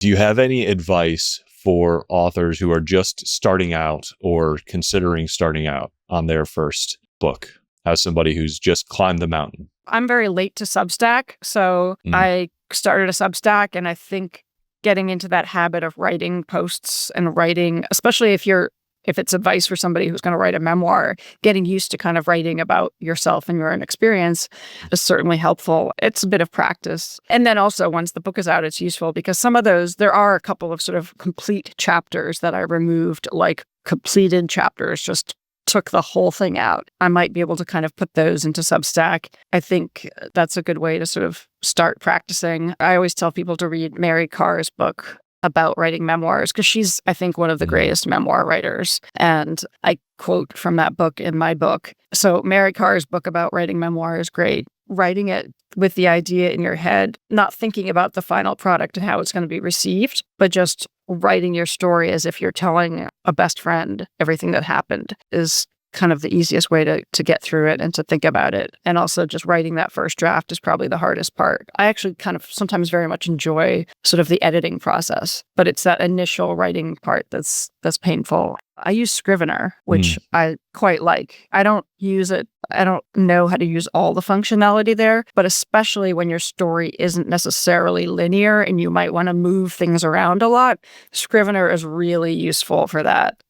Do you have any advice for authors who are just starting out or considering starting out on their first book, as somebody who's just climbed the mountain? I'm very late to Substack, so I started a Substack, and I think getting into that habit of writing posts and writing, especially if it's advice for somebody who's going to write a memoir, getting used to kind of writing about yourself and your own experience is certainly helpful. It's a bit of practice. And then also once the book is out, it's useful because some of those, there are a couple of sort of complete chapters that I removed, like completed chapters, just took the whole thing out. I might be able to kind of put those into Substack. I think that's a good way to sort of start practicing. I always tell people to read Mary Karr's book about writing memoirs because she's, I think, one of the greatest memoir writers. And I quote from that book in my book. So Mary Karr's book about writing memoir is great. Writing it with the idea in your head, not thinking about the final product and how it's going to be received, but just writing your story as if you're telling a best friend everything that happened is kind of the easiest way to get through it and to think about it. And also just writing that first draft is probably the hardest part. I actually kind of sometimes very much enjoy sort of the editing process, but it's that initial writing part that's painful. I use Scrivener, which I quite like. I don't use it. I don't know how to use all the functionality there, but especially when your story isn't necessarily linear and you might want to move things around a lot, Scrivener is really useful for that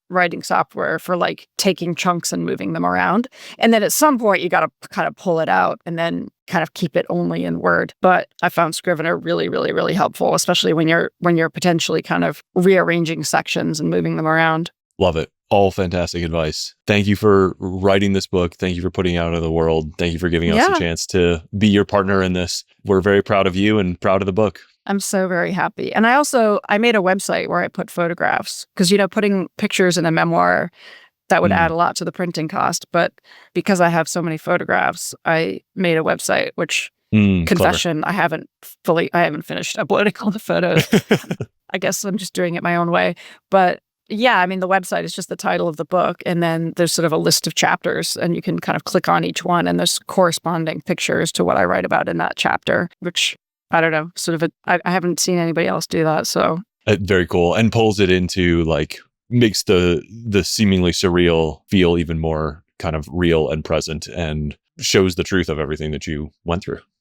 writing software for like taking chunks and moving them around. And then at some point you got to kind of pull it out and then kind of keep it only in Word. But I found Scrivener really, really, really helpful, especially when you're potentially kind of rearranging sections and moving them around. Love it. All fantastic advice. Thank you for writing this book. Thank you for putting it out into the world. Thank you for giving us a chance to be your partner in this. We're very proud of you and proud of the book. I'm so very happy. And I made a website where I put photographs because, putting pictures in a memoir, that would add a lot to the printing cost. But because I have so many photographs, I made a website, which confession, clever. I haven't finished uploading all the photos. I guess I'm just doing it my own way. But yeah, I mean, the website is just the title of the book. And then there's sort of a list of chapters and you can kind of click on each one and there's corresponding pictures to what I write about in that chapter, which I don't know, I haven't seen anybody else do that. So very cool. And pulls it into makes the seemingly surreal feel even more kind of real and present and shows the truth of everything that you went through.